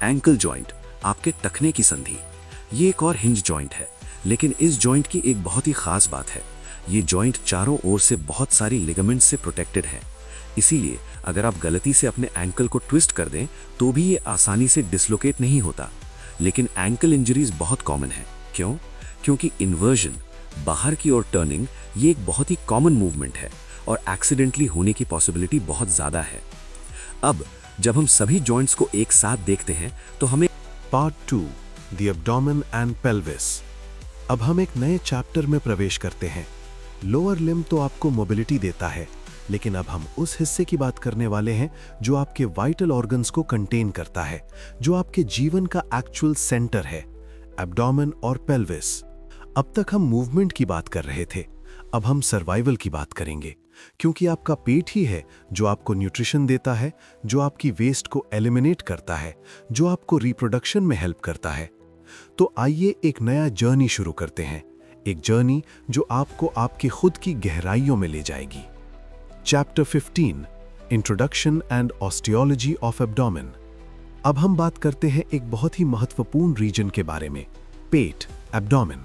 एंकल जॉइंट आपके टखने की संधि, ये एक और हिंज जॉइंट है, लेकिन इस जॉइंट की एक बहुत ही खास बात है, ये जॉइंट चारों ओर से बहुत सारी लिगामेंट से प्रोटेक्टेड है। इसीलिए अगर आप गलती से अपने एंकल को ट्विस्ट कर दें तो भी ये आसानी से डिसलोकेट नहीं होता। लेकिन एंकल इंजरीज बहुत कॉमन है। क्यों? क्योंकि इन्वर्जन, बाहर की ओर टर्निंग, ये एक बहुत ही कॉमन मूवमेंट है और एक्सीडेंटली होने की पॉसिबिलिटी बहुत ज्यादा है। अब जब हम सभी जॉइंट्स को एक साथ देखते हैं तो हमें part 2, the abdomen and pelvis. अब हम एक नए चैप्टर में प्रवेश करते हैं। लोअर लिम्ब तो आपको मोबिलिटी देता है, लेकिन अब हम उस हिस्से की बात करने वाले हैं जो आपके वाइटल ऑर्गन्स को कंटेन करता है, जो आपके जीवन का एक्चुअल सेंटर है, एब्डोमेन और पेल्विस। अब तक हम मूवमेंट की बात कर रहे थे, अब हम सर्वाइवल की बात करेंगे, क्योंकि आपका पेट ही है जो आपको न्यूट्रिशन देता है, जो आपकी वेस्ट को एलिमिनेट करता है, जो आपको रिप्रोडक्शन में हेल्प करता है। तो आइए एक नया जर्नी शुरू करते हैं, एक जर्नी जो आपको आपके खुद की गहराइयों में ले जाएगी। Chapter 15, introduction and osteology of abdomen. अब हम बात करते हैं एक बहुत ही महत्वपूर्ण रीजन के बारे में, पेट, एब्डोमेन।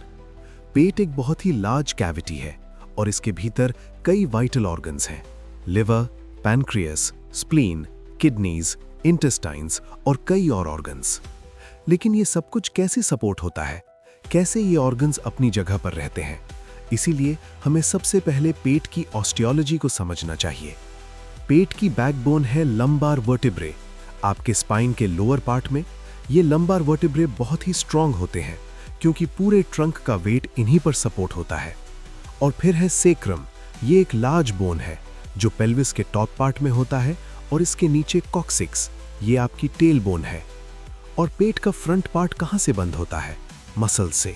पेट एक बहुत ही लार्ज कैविटी है और इसके भीतर कई वाइटल ऑर्गन्स हैं, liver, pancreas, spleen, kidneys, intestines और कई और ऑर्गन्स। लेकिन ये सब कुछ कैसे सपोर्ट होता है? कैसे ये ऑर्गन्स अपनी जगह पर रहते हैं? इसीलिए हमें सबसे पहले पेट की ऑस्टियोलॉजी को समझना चाहिए। पेट की बैकबोन है लंबार वर्टिब्रे। आपके स्पाइन के लोअर पार्ट में ये लंबार वर्टिब्रे बहुत ही स्ट्रांग होते हैं क्योंकि पूरे ट्रंक का वेट इन्हीं पर सपोर्ट होता है। और फिर है सेक्रम, ये एक लार्ज बोन है जो पेल्विस के टॉप पार्ट में होता है और इसके नीचे कॉक्सिक्स, ये आपकी टेल बोन है। और पेट का फ्रंट पार्ट कहाँ से बंद होता है? मसल से,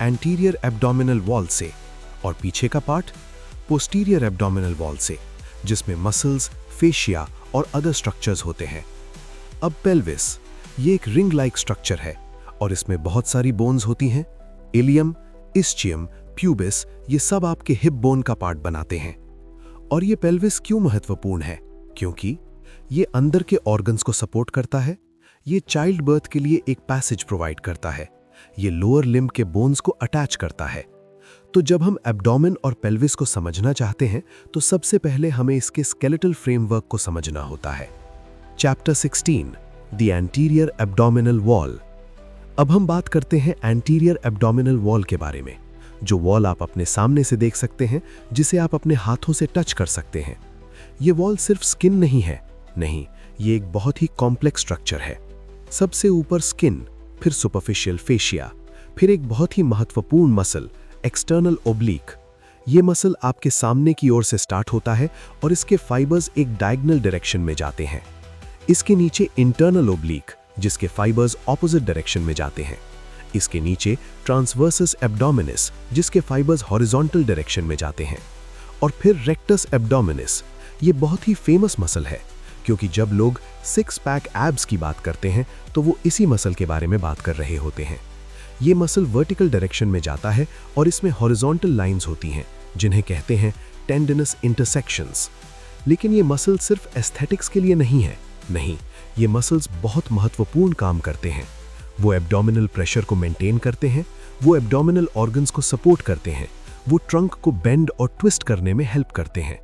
एंटीरियर एब्डोमिनल वॉल से। और पीछे का पार्ट पोस्टीरियर एब्डोमिनल वॉल से, जिसमें मसल्स, फेशिया और अदर स्ट्रक्चर्स होते हैं। अब पेल्विस, ये एक रिंग लाइक स्ट्रक्चर है और इसमें बहुत सारी बोन्स होती हैं। इलियम, इस्चियम, प्यूबिस, ये सब आपके हिप बोन का पार्ट बनाते हैं। और ये पेल्विस क्यों महत्वपूर्ण है? क्योंकि ये अंदर के ऑर्गन्स को सपोर्ट करता है, ये चाइल्ड बर्थ के लिए एक पैसेज प्रोवाइड करता है, ये लोअर लिम्ब के बोन्स को अटैच करता है। तो जब हम एब्डोमेन और पेल्विस को समझना चाहते हैं तो सबसे पहले हमें इसके स्केलेटल फ्रेमवर्क को समझना होता है। Chapter 16, the anterior abdominal wall. अब हम बात करते हैं एंटीरियर एब्डोमिनल वॉल के बारे में, जो वॉल आप अपने सामने से देख सकते हैं, जिसे आप अपने हाथों से टच कर सकते हैं। ये वॉल सिर्फ स्किन नहीं है, नहीं, ये एक बहुत ही कॉम्प्लेक्स स्ट्रक्चर है। सबसे ऊपर स्किन, फिर सुपरफिशियल फेशिया, फिर एक बहुत ही महत्वपूर्ण मसल एक्सटर्नल ओब्लिक। ये मसल आपके सामने की ओर से स्टार्ट होता है और इसके फाइबर्स एक डायगोनल डायरेक्शन में जाते हैं। इसके नीचे इंटरनल ओब्लिक, जिसके फाइबर्स ऑपोजिट डायरेक्शन में जाते हैं। इसके नीचे ट्रांसवर्सस एब्डोमिनिस, जिसके फाइबर्स हॉरिजॉन्टल डायरेक्शन में जाते हैं। और फिर रेक्टस एब्डोमिनिस, ये बहुत ही फेमस मसल है क्योंकि जब लोग सिक्स पैक एब्स की बात करते हैं तो वो इसी मसल के बारे में बात कर रहे होते हैं। ये मसल वर्टिकल डायरेक्शन में जाता है और इसमें हॉरिजॉन्टल लाइंस होती हैं जिन्हें कहते हैं टेंडनस इंटरसेक्शंस। लेकिन ये मसल सिर्फ एस्थेटिक्स के लिए नहीं है। नहीं, ये मसल्स बहुत महत्वपूर्ण काम करते हैं। वो एब्डोमिनल प्रेशर को मेंटेन करते हैं, वो एब्डोमिनल ऑर्गन्स को सपोर्ट करते हैं, वो ट्रंक को बेंड और ट्विस्ट करने में हेल्प करते हैं।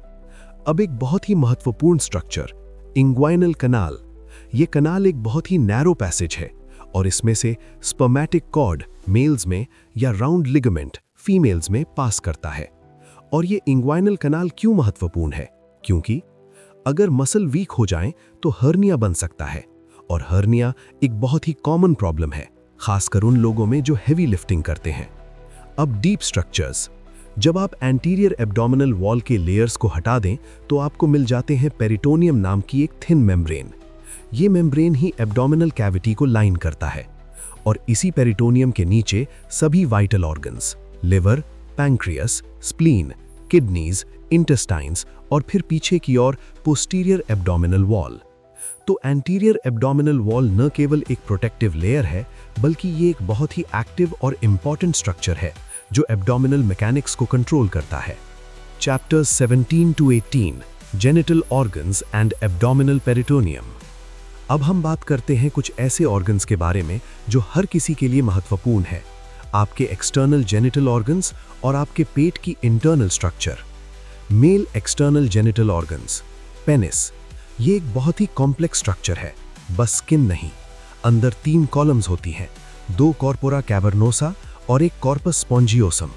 अब एक बहुत ही महत्वपूर्ण स्ट्रक्चर, इंग्वाइनल कनाल। ये कनाल एक बहुत ही नैरो पैसेज है और इसमें से स्पर्मेटिक कॉर्ड मेल्स में या राउंड लिगामेंट फीमेल्स में पास करता है। और ये इंग्वाइनल कनाल क्यों महत्वपूर्ण है? क्योंकि अगर मसल वीक हो जाएं तो हर्निया बन सकता है, और हर्निया एक बहुत ही कॉमन प्रॉब्लम है, खासकर उन लोगों में जो हेवी लिफ्टिंग करते हैं। अब डीप स्ट्रक्चर्स। जब आप एंटीरियर एब्डोमिनल वॉल के लेयर्स को हटा दें तो आपको मिल जाते हैं पेरिटोनियम नाम की एक थिन मेम्ब्रेन। ये मेम्ब्रेन ही एब्डोमिनल कैविटी को लाइन करता है और इसी पेरिटोनियम के नीचे सभी vital organs, liver, pancreas, spleen, kidneys, intestines और फिर पीछे की ओर पोस्टीरियर एब्डोमिनल वॉल। तो एंटीरियर एब्डोमिनल वॉल न केवल एक प्रोटेक्टिव लेयर है, बल्कि ये एक बहुत ही एक्टिव और इंपॉर्टेंट स्ट्रक्चर है जो एब्डोमिनल मैकेनिक्स को कंट्रोल करता है। Chapters 17 to 18, genital organs and abdominal peritoneum. अब हम बात करते हैं कुछ ऐसे ऑर्गन्स के बारे में जो हर किसी के लिए महत्वपूर्ण है, आपके एक्सटर्नल जेनिटल ऑर्गन्स और आपके पेट की internal structure. Male external genital organs, penis. ये एक बहुत ही कॉम्प्लेक्स स्ट्रक्चर है, बस स्किन नहीं। अंदर 3 कॉलम्स होती हैं, 2 कॉर्पोरा कैवर्नोसा और एक कॉर्पस स्पॉन्जियोसम।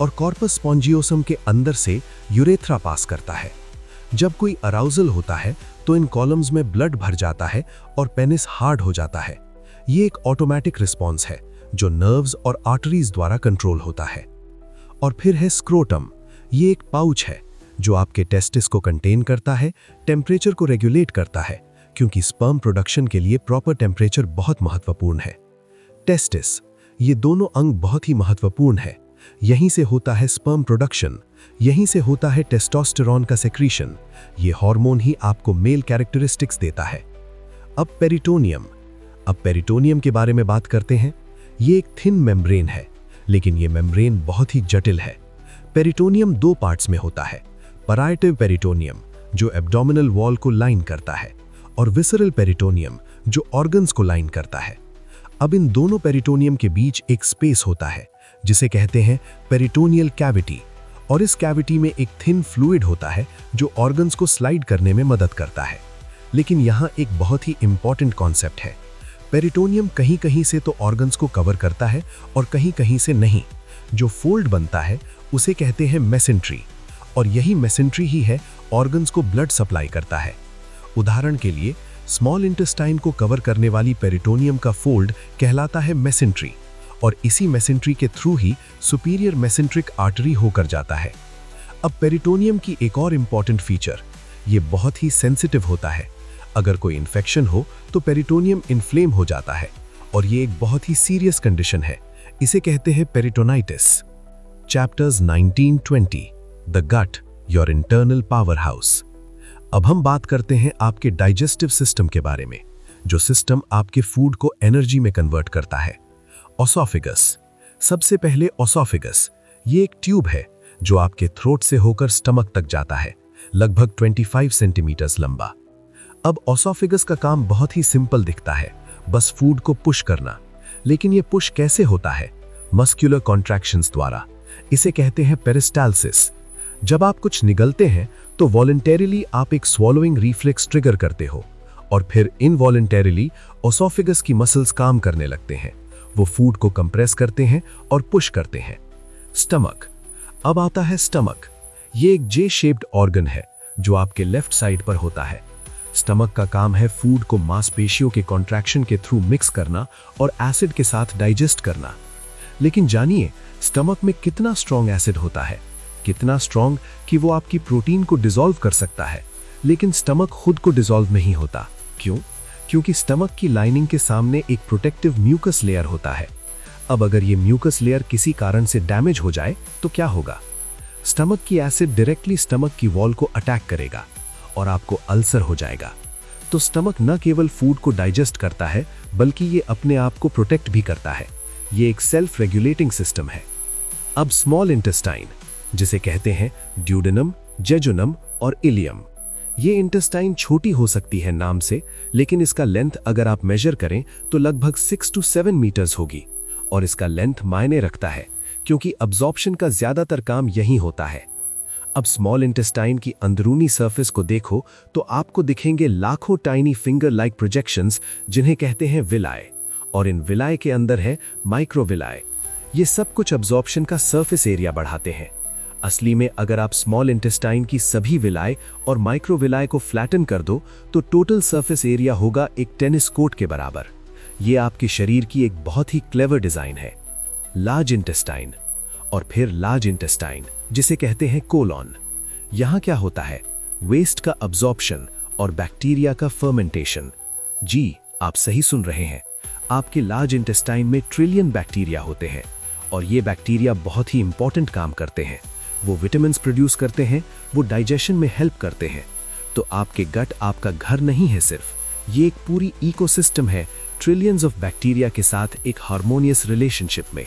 और कॉर्पस स्पॉन्जियोसम के अंदर से यूरेथ्रा पास करता है। जब कोई अराउजल होता है तो इन कॉलम्स में ब्लड भर जाता है और पेनिस हार्ड हो जाता है। ये एक ऑटोमेटिक रिस्पॉन्स है जो नर्व्स और आर्टरीज द्वारा कंट्रोल होता है। और फिर है स्क्रोटम। ये एक पाउच है जो आपके टेस्टिस को कंटेन करता है, टेम्परेचर को रेगुलेट करता है, क्योंकि स्पर्म प्रोडक्शन के लिए प्रॉपर टेम्परेचर बहुत महत्वपूर्ण है। टेस्टिस, ये दोनों अंग बहुत ही महत्वपूर्ण है। यहीं से होता है स्पर्म प्रोडक्शन, यहीं से होता है टेस्टोस्टेरॉन का सेक्रीशन। ये हार्मोन ही आपको मेल कैरेक्टरिस्टिक्स देता है। अब पेरिटोनियम। अब पेरिटोनियम के बारे में बात करते हैं। ये एक थिन मेम्ब्रेन है, लेकिन ये मेम्ब्रेन बहुत ही जटिल है। पेरिटोनियम 2 पार्ट्स में होता है, पराइटिव पेरिटोनियम जो एब्डोमिनल वॉल को लाइन करता है और विसरल पेरिटोनियम जो ऑर्गन्स को लाइन करता है। अब इन दोनों पेरिटोनियम के बीच एक स्पेस होता है जिसे कहते हैं पेरिटोनियल कैविटी, और इस कैविटी में एक थिन फ्लूइड होता है जो ऑर्गन्स को स्लाइड करने में मदद करता है। लेकिन यहाँ एक बहुत ही इंपॉर्टेंट कॉन्सेप्ट है। पेरिटोनियम कहीं कहीं से तो ऑर्गन्स को कवर करता है और कहीं कहीं से नहीं। जो फोल्ड बनता है उसे कहते हैं मेसेंट्री, और यही मेसेंट्री ही है ऑर्गन्स को ब्लड सप्लाई करता है। उदाहरण के लिए स्मॉल इंटेस्टाइन को कवर करने वाली पेरिटोनियम का फोल्ड कहलाता है मेसेंट्री, और इसी मेसेंट्री के थ्रू ही सुपीरियर मेसेंट्रिक आर्टरी होकर जाता है। अब पेरिटोनियम की एक और इंपॉर्टेंट फीचर, ये बहुत ही सेंसिटिव होता है। अगर कोई इन्फेक्शन हो तो पेरिटोनियम इन्फ्लेम हो जाता है, और ये एक बहुत ही सीरियस कंडीशन है। इसे कहते हैं peritonitis. Chapters 19-20, the gut, your internal power house. अब हम बात करते हैं आपके डाइजेस्टिव सिस्टम के बारे में, जो सिस्टम आपके फूड को एनर्जी में कन्वर्ट करता है। ओसोफेगस। सबसे ओसोफेगस, ओसोफेगस ये एक ट्यूब है जो आपके थ्रोट से होकर स्टमक तक जाता है, लगभग 25 सेंटीमीटर लंबा। अब ओसोफेगस का काम बहुत ही सिंपल दिखता है, बस फूड को पुश करना। लेकिन ये पुश कैसे होता है? मस्कुलर कॉन्ट्रैक्शंस द्वारा। इसे कहते हैं पेरिस्टाल्सिस। जब आप कुछ निगलते हैं तो वॉलंटरीली आप एक स्वॉलोइंग रिफ्लेक्स ट्रिगर करते हो, और फिर इनवॉलंटरीली ओसोफेगस की मसल्स काम करने लगते हैं। वो फूड को कंप्रेस करते हैं और पुश करते हैं। स्टमक। अब आता है स्टमक। ये एक जे शेप्ड ऑर्गन है जो आपके लेफ्ट साइड पर होता है। स्टमक का काम है फूड को मांसपेशियों के कॉन्ट्रैक्शन के थ्रू मिक्स करना और एसिड के साथ डाइजेस्ट करना। लेकिन जानिए, स्टमक में कितना स्ट्रॉन्ग एसिड होता है, कितना स्ट्रॉन्ग कि वो आपकी प्रोटीन को डिसॉल्व कर सकता है। लेकिन स्टमक खुद को डिसॉल्व नहीं होता। क्यों? क्योंकि स्टमक की लाइनिंग के सामने एक प्रोटेक्टिव म्यूकस लेयर होता है। अब अगर ये म्यूकस लेयर किसी कारण से डैमेज हो जाए तो क्या होगा? स्टमक की एसिड डायरेक्टली स्टमक की वॉल को अटैक करेगा और आपको अल्सर हो जाएगा। तो स्टमक न केवल फूड को डाइजेस्ट करता है बल्कि ये अपने आप को प्रोटेक्ट भी करता है। ये एक सेल्फ रेगुलेटिंग सिस्टम है। अब स्मॉल इंटेस्टाइन, जिसे कहते हैं ड्यूडेनम, जेजुनम और इलियम। ये इंटेस्टाइन छोटी हो सकती है नाम से, लेकिन इसका लेंथ अगर आप मेजर करें तो लगभग 6 to 7 मीटर्स होगी। और इसका लेंथ मायने रखता है क्योंकि अब्जॉर्प्शन का ज्यादातर काम यहीं होता है। अब स्मॉल इंटेस्टाइन की अंदरूनी सरफेस को देखो तो आपको दिखेंगे लाखों टाइनी फिंगर लाइक प्रोजेक्शंस, जिन्हें कहते हैं विलाय। और इन विलाय के अंदर है माइक्रोविलाय। ये सब कुछ अब्जॉर्प्शन का सरफेस एरिया बढ़ाते हैं। असली में अगर आप स्मॉल इंटेस्टाइन की सभी विलाय और माइक्रोविलाय को फ्लैटन कर दो तो टोटल सरफेस एरिया होगा एक टेनिस कोर्ट के बराबर। ये आपके शरीर की एक बहुत ही क्लेवर डिजाइन है। लार्ज इंटेस्टाइन और फिर लार्ज इंटेस्टाइन, जिसे कहते हैं कोलॉन। यहां क्या होता है? वेस्ट का अब्जॉर्प्शन और बैक्टीरिया का फर्मेंटेशन। जी, आप सही सुन रहे हैं। आपके लार्ज इंटेस्टाइन में ट्रिलियन बैक्टीरिया होते हैं और ये बैक्टीरिया बहुत ही इंपॉर्टेंट काम करते हैं। वो विटामिन्स प्रोड्यूस करते हैं, वो डाइजेशन में हेल्प करते हैं। तो आपके गट आपका घर नहीं है सिर्फ, ये एक पूरी इकोसिस्टम है, ट्रिलियंस ऑफ बैक्टीरिया के साथ एक हार्मोनियस रिलेशनशिप में।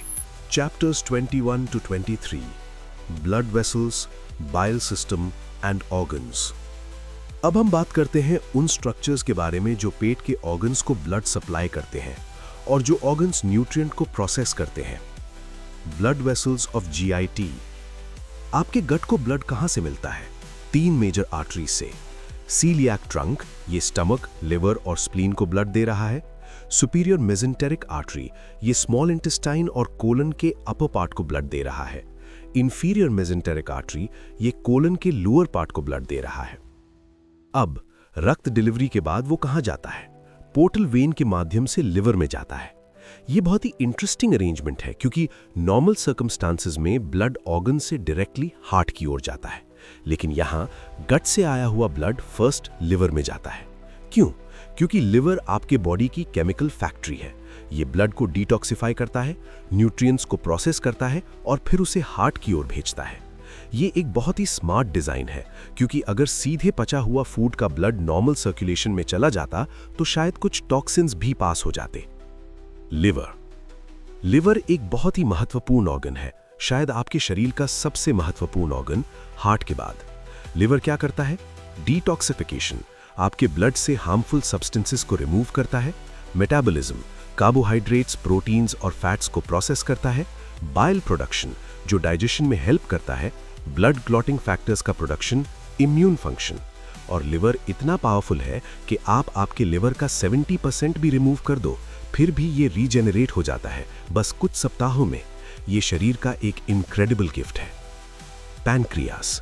Chapters 21 to 23 Blood Vessels, Bile System and Organs। अब हम बात करते हैं उन स्ट्रक्चर्स के बारे में जो पेट के ऑर्गन्स को ब्लड सप्लाई करते हैं और जो ऑर्गन्स न्यूट्रिएंट को प्रोसेस करते हैं। Blood vessels of GIT। आपके गट को ब्लड कहां से मिलता है? 3 मेजर आर्टरीज से। सीलियाक ट्रंक, ये स्टमक, लिवर और स्प्लीन को ब्लड दे रहा है। सुपीरियर मेसेंटेरिक आर्टरी, ये स्मॉल इंटेस्टाइन और कोलन के अपर पार्ट को ब्लड दे रहा है। इंफीरियर मेसेंटेरिक आर्टरी, ये कोलन के लोअर पार्ट को ब्लड दे रहा है। अब रक्त डिलीवरी के बाद वो कहां जाता है? पोर्टल वेन के माध्यम से लिवर में जाता है। ये बहुत ही इंटरेस्टिंग अरेंजमेंट है क्योंकि नॉर्मल सर्कमस्टांसेस में ब्लड ऑर्गन से डायरेक्टली हार्ट की ओर जाता है, लेकिन यहां गट से आया हुआ ब्लड फर्स्ट लिवर में जाता है। क्यों? क्योंकि लिवर आपके बॉडी की केमिकल फैक्ट्री है। ये ब्लड को डिटॉक्सिफाई करता है, न्यूट्रिएंट्स को प्रोसेस करता है और फिर उसे हार्ट की ओर भेजता है। ये एक बहुत ही स्मार्ट डिजाइन है क्योंकि अगर सीधे पचा हुआ फूड का ब्लड नॉर्मल सर्कुलेशन में चला जाता तो शायद कुछ टॉक्सिन्स भी पास हो जाते। लिवर एक बहुत ही महत्वपूर्ण ऑर्गन है, शायद आपके शरीर का सबसे महत्वपूर्ण ऑर्गन हार्ट के बाद। लिवर क्या करता है? डिटॉक्सिफिकेशन, आपके ब्लड से हार्मफुल सब्सटेंसेस को रिमूव करता है। मेटाबॉलिज्म, कार्बोहाइड्रेट्स, प्रोटीन्स और फैट्स को प्रोसेस करता है। बाइल प्रोडक्शन, जो डाइजेशन में हेल्प करता है। ब्लड क्लॉटिंग फैक्टर्स का प्रोडक्शन, इम्यून फंक्शन। और लिवर इतना पावरफुल है कि आप आपके लिवर का 70% भी रिमूव कर दो, फिर भी ये रीजेनरेट हो जाता है बस कुछ सप्ताहों में। ये शरीर का एक इनक्रेडिबल गिफ्ट है। पैनक्रियास।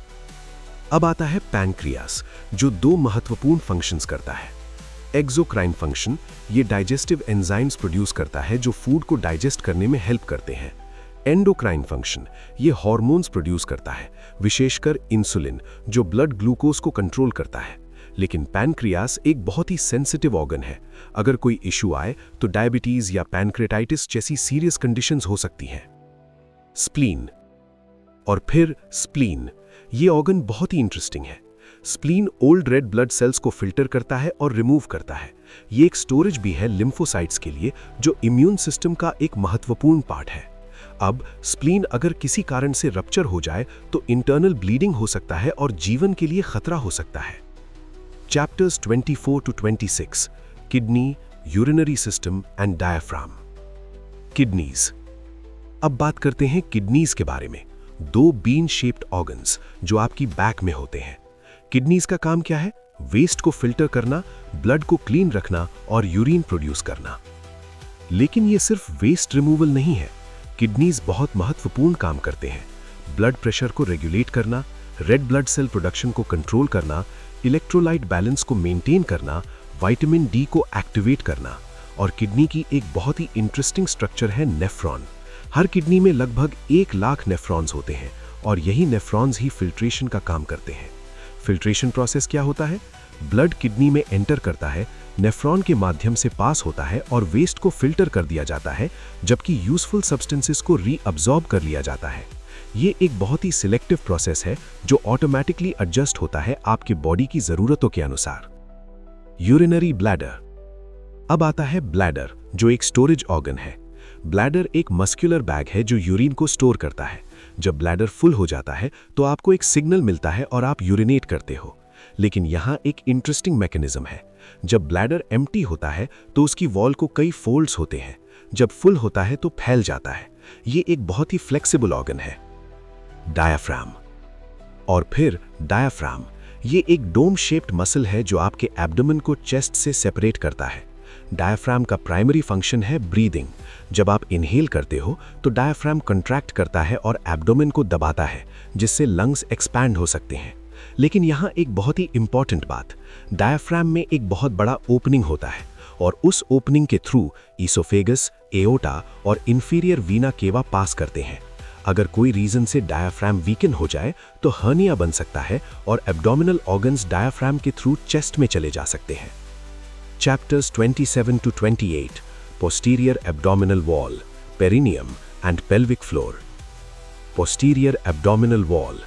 अब आता है पैनक्रियास, जो 2 महत्वपूर्ण फंक्शंस करता है। एक्सोक्राइन फंक्शन, ये डाइजेस्टिव एंजाइम्स प्रोड्यूस करता है जो फूड को डाइजेस्ट करने में हेल्प करते हैं। एंडोक्राइन फंक्शन, ये हार्मोन्स प्रोड्यूस करता है, विशेषकर इंसुलिन, जो ब्लड ग्लूकोज को कंट्रोल करता है। लेकिन पैनक्रियास एक बहुत ही सेंसिटिव ऑर्गन है। अगर कोई इशू आए तो डायबिटीज या पैनक्रेटाइटिस जैसी सीरियस कंडीशंस हो सकती हैं। स्प्लीन। और फिर स्प्लीन, ये ऑर्गन बहुत ही इंटरेस्टिंग है। Spleen old red blood cells को फिल्टर करता है और रिमूव करता है। ये एक स्टोरेज भी है लिम्फोसाइट्स के लिए, जो इम्यून सिस्टम का एक महत्वपूर्ण पार्ट है। अब स्प्लीन अगर किसी कारण से रप्चर हो जाए तो इंटरनल ब्लीडिंग हो सकता है और जीवन के लिए खतरा हो सकता है। Chapters 24 to 26 kidney, urinary system and diaphragm. Kidneys. अब बात करते हैं किडनीज के बारे में। 2 बीन शेप्ड ऑर्गन्स जो आपकी बैक में होते हैं। किडनीज का काम क्या है? वेस्ट को फिल्टर करना, ब्लड को क्लीन रखना और यूरिन प्रोड्यूस करना। लेकिन ये सिर्फ वेस्ट रिमूवल नहीं है। किडनीज बहुत महत्वपूर्ण काम करते हैं। ब्लड प्रेशर को रेगुलेट करना, रेड ब्लड सेल प्रोडक्शन को कंट्रोल करना, इलेक्ट्रोलाइट बैलेंस को मेंटेन करना, विटामिन डी को एक्टिवेट करना। और किडनी की एक बहुत ही इंटरेस्टिंग स्ट्रक्चर है नेफ्रॉन। हर किडनी में लगभग 1 लाख नेफ्रॉन्स होते हैं और यही नेफ्रॉन्स ही फिल्ट्रेशन का काम करते हैं। फिल्ट्रेशन प्रोसेस क्या होता है? ब्लड किडनी में एंटर करता है, नेफ्रॉन के माध्यम से पास होता है और वेस्ट को फिल्टर कर दिया जाता है, जबकि यूजफुल सब्सटेंसेस को रीअब्सॉर्ब कर लिया जाता है। ये एक बहुत ही सिलेक्टिव प्रोसेस है जो ऑटोमेटिकली एडजस्ट होता है आपके बॉडी की ज़रूरतों के अनुसार। Urinary bladder. अब आता है ब्लैडर, जो एक स्टोरेज ऑर्गन है। ब्लैडर एक मस्कुलर बैग है जो यूरिन को स्टोर करता है। जब ब्लैडर फुल हो जाता है तो आपको एक सिग्नल मिलता है और आप यूरिनेट करते हो। लेकिन यहाँ एक इंटरेस्टिंग मैकेनिज्म है। जब ब्लैडर एम्प्टी होता है तो उसकी वॉल को कई फोल्ड्स होते हैं। जब फुल होता है तो फैल जाता है। ये एक बहुत ही फ्लेक्सिबल ऑर्गन है। डायाफ्राम। और फिर डायाफ्राम, ये एक डोम शेप्ड मसल है जो आपके एब्डोमेन को चेस्ट से सेपरेट करता है। डायाफ्राम का प्राइमरी फंक्शन है ब्रीदिंग। जब आप इनहेल करते हो तो डायाफ्राम कंट्रैक्ट करता है और एब्डोमेन को दबाता है, जिससे लंग्स एक्सपैंड हो सकते हैं। लेकिन यहाँ एक बहुत ही इंपॉर्टेंट बात, डायाफ्राम में एक बहुत बड़ा ओपनिंग होता है और उस ओपनिंग के थ्रू ईसोफेगस, एओर्टा और इंफीरियर वीना केवा पास करते हैं। अगर कोई रीजन से डायाफ्राम वीकन हो जाए तो हर्निया बन सकता है और एब्डोमिनल ऑर्गन्स डायाफ्राम के थ्रू चेस्ट में चले जा सकते हैं। Chapters 27 to 28, posterior abdominal wall, perineum and pelvic floor. Posterior abdominal wall.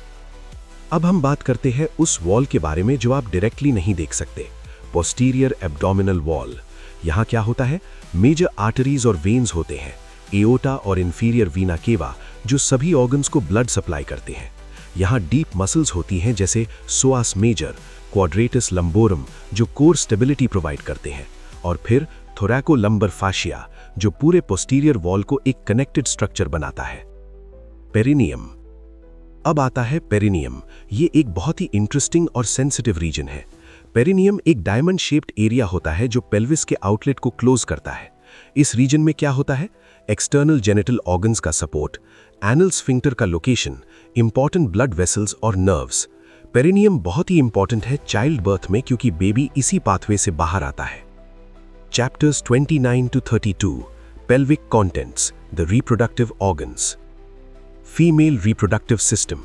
अब हम बात करते हैं उस वॉल के बारे में जो आप डायरेक्टली नहीं देख सकते। Posterior abdominal wall. यहाँ क्या होता है? मेजर आर्टरीज और वेन्स होते हैं, एओर्टा और इंफीरियर वीना केवा, जो सभी ऑर्गन्स को ब्लड सप्लाई करते हैं। यहाँ डीप मसल्स होती हैं जैसे सोआस मेजर, क्वाड्रेटस लंबोरम, जो कोर स्टेबिलिटी प्रोवाइड करते हैं, और फिर थोरैको लंबर फाशिया, जो पूरे पोस्टीरियर वॉल को एक कनेक्टेड स्ट्रक्चर बनाता है। पेरिनियम। अब आता है पेरिनियम। ये एक बहुत ही इंटरेस्टिंग और सेंसिटिव रीजन है। पेरिनियम एक डायमंड शेप्ड एरिया होता है जो पेल्विस के आउटलेट को क्लोज करता है। इस रीजन में क्या होता है? एक्सटर्नल जेनिटल ऑर्गन्स का सपोर्ट, एनल स्फिंक्टर का लोकेशन, इंपॉर्टेंट ब्लड वेसल्स और नर्व्स। पेरिनियम बहुत ही इंपॉर्टेंट है चाइल्ड बर्थ में, क्योंकि बेबी इसी पाथवे से बाहर आता है। Chapters 29 to 32, pelvic contents, the reproductive organs. Female reproductive system.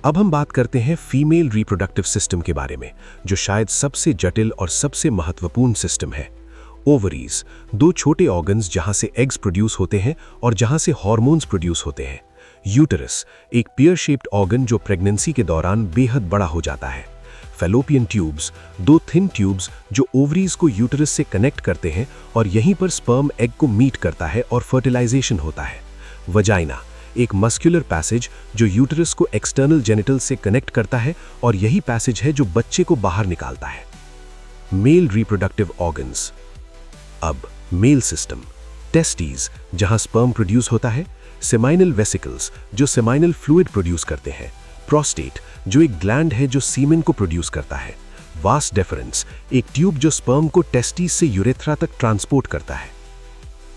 अब हम बात करते हैं फीमेल रिप्रोडक्टिव सिस्टम के बारे में, जो शायद सबसे जटिल और सबसे महत्वपूर्ण सिस्टम है। ओवरीज, दो छोटे ऑर्गन्स जहां से एग्स प्रोड्यूस होते हैं और जहां से हार्मोन्स प्रोड्यूस होते हैं। यूटेरस, एक पियर शेप्ड ऑर्गन जो प्रेगनेंसी के दौरान बेहद बड़ा हो जाता है। फैलोपियन ट्यूब्स, दो थिन ट्यूब्स जो ओवरीज को यूटेरस से कनेक्ट करते हैं और यहीं पर स्पर्म एग को मीट करता है और फर्टिलाइजेशन होता है। वजाइना, एक मस्कुलर पैसेज जो यूटेरस को एक्सटर्नल जेनिटल से कनेक्ट करता है और यही पैसेज है जो बच्चे को बाहर निकालता है। Male reproductive organs. अब मेल सिस्टम। टेस्टीज, जहां स्पर्म प्रोड्यूस होता है। सेमाइनल वेसिकल्स, जो सेमाइनल फ्लूइड प्रोड्यूस करते हैं। प्रोस्टेट, जो एक ग्लैंड है जो सीमेन को प्रोड्यूस करता है। वास डेफरेंस, एक ट्यूब जो स्पर्म को टेस्टीज से यूरेथ्रा तक ट्रांसपोर्ट करता है।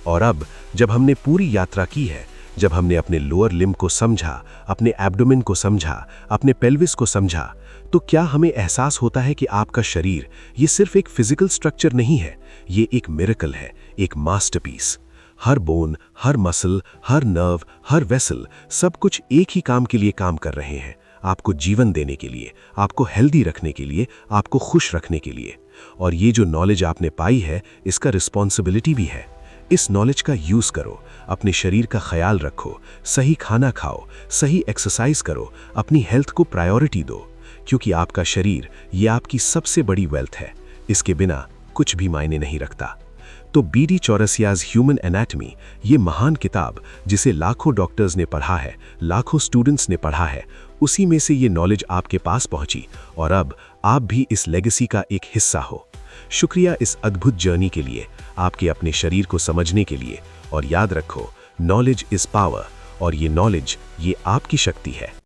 और अब जब हमने पूरी यात्रा की है, जब हमने अपने लोअर लिम्ब को समझा, अपने एब्डोमेन को समझा, अपने पेल्विस को समझा, तो क्या हमें एहसास होता है कि आपका शरीर ये सिर्फ एक फिजिकल स्ट्रक्चर नहीं है, ये एक मिरेकल है, एक मास्टरपीस। हर बोन, हर मसल, हर नर्व, हर वेसल, सब कुछ एक ही काम के लिए काम कर रहे हैं, आपको जीवन देने के लिए, आपको हेल्दी रखने के लिए, आपको खुश रखने के लिए। और ये जो नॉलेज आपने पाई है, इसका रिस्पॉन्सिबिलिटी भी है। इस नॉलेज का यूज करो, अपने शरीर का ख्याल रखो, सही खाना खाओ, सही एक्सरसाइज करो, अपनी हेल्थ को प्रायोरिटी दो, क्योंकि आपका शरीर ये आपकी सबसे बड़ी वेल्थ है। इसके बिना कुछ भी मायने नहीं रखता। तो BD चौरसियाज ह्यूमन एनाटमी, ये महान किताब जिसे लाखों डॉक्टर्स ने पढ़ा है, लाखों स्टूडेंट्स ने पढ़ा है, उसी में से ये नॉलेज आपके पास पहुंची और अब आप भी इस लेगेसी का एक हिस्सा हो। शुक्रिया इस अद्भुत जर्नी के लिए, आपके अपने शरीर को समझने के लिए। और याद रखो, नॉलेज इज पावर, और ये नॉलेज ये आपकी शक्ति है।